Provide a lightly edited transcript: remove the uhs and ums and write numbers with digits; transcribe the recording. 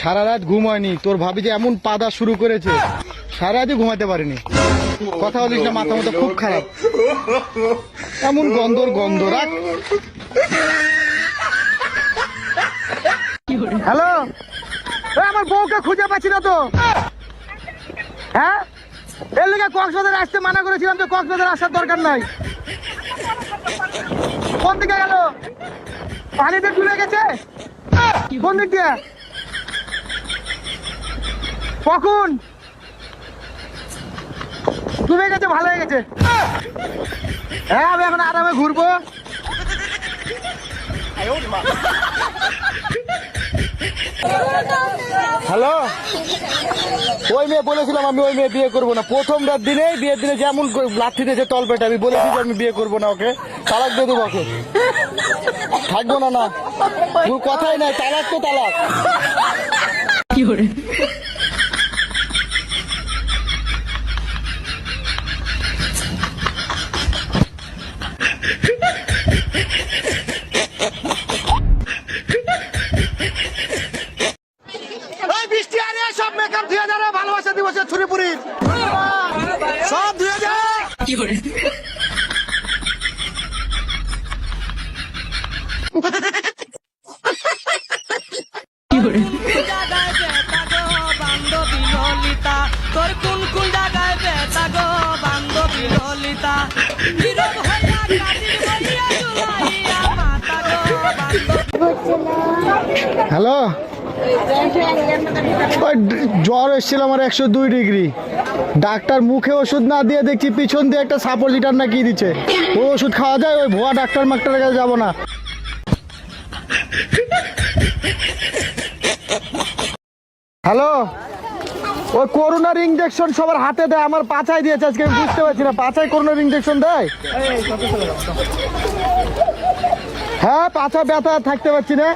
সারা রাত ঘুম হয়নি, তোর ভাবি যে এমন পাদা শুরু করেছে, সারা রাতই ঘুমাতে পারিনি। কথা বলিস না, মাথা মতো খুব খারাপ, এমন গন্ধর গন্ধ। রাখ। হ্যালো, আমার বউকে খুঁজে পাচ্ছি না তো। হ্যাঁ, এর লিগে কক্সবাজার আসতে মানা করেছিলাম, যে কক্সবাজার আসার দরকার নাই। কোন দিকে গেল? পানিতে ডুবে গেছে? কোন দিক দিয়ে? কখন ডুবে গেছে? ভালো হয়ে গেছে। হ্যাঁ, আমি এখন আরামে ঘুরবো। হ্যালো, ওই মেয়ে বলেছিলাম আমি ওই মেয়ে বিয়ে করবো না। প্রথম দিনেই বিয়ের দিনে যেমন লাথি দিয়েছে তলপেটে, আমি বলেছি যে আমি বিয়ে করবো না, ওকে তালাক দিয়ে দেবো, ওকে থাকবো না। না, তোর কথাই নাই, তালাক তো তালাক। কি করে? বৃষ্টি আরে সব মেকআপ ধুয়ে যাবে, ভালোবাসা দিবসের ছুরিপুরি সব ধুয়ে যায়। কি করে? কি করে? তোর কোন কোন জায়গায় বেতা গো বান্ধবী ললিতা, হ্যালো, জ্বর এসেছিল আমার 102 ডিগ্রি। ডাক্তার মুখে ওষুধ না দিয়ে দেখছি পিছন দিয়ে একটা সাপোর্ট লিটার না কি দিচ্ছে। ওই ওষুধ খাওয়া যায়? ওই ভুয়া ডাক্তার মাক্তারের কাছে যাবো না। হ্যালো, ওই করোনার ইঞ্জেকশন সবার হাতে দেয়, আমার পাছায় দিয়েছে আজকে, আমি বুঝতে পারছি না। পাছায় করোনার ইঞ্জেকশন দেয়? হ্যাঁ, পাছা ব্যথা থাকতে পারছি না।